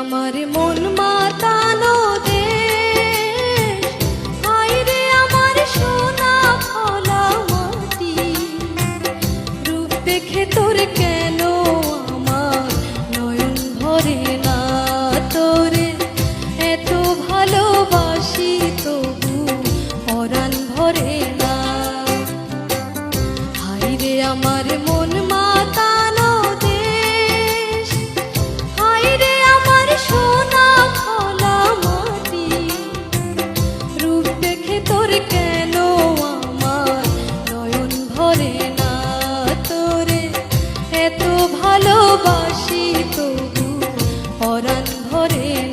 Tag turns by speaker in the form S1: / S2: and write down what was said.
S1: আমার মন মাতানো দেশ, হায় রে আমার সোনা ফলা মাটি। রূপ দেখে তোর কেন আমার নয়ন ভরে না, তোরে এত ভালোবাসি তবু পরাণ ভরে না। হায় রে আমার মন মাতানো দেশ, হায় রে আমার সোনা ফলা মাটি। রূপ দেখে তোর কেন আমার নয়ন ভরে না, তোরে এত ভালোবাসি তবু পরাণ ভরে না।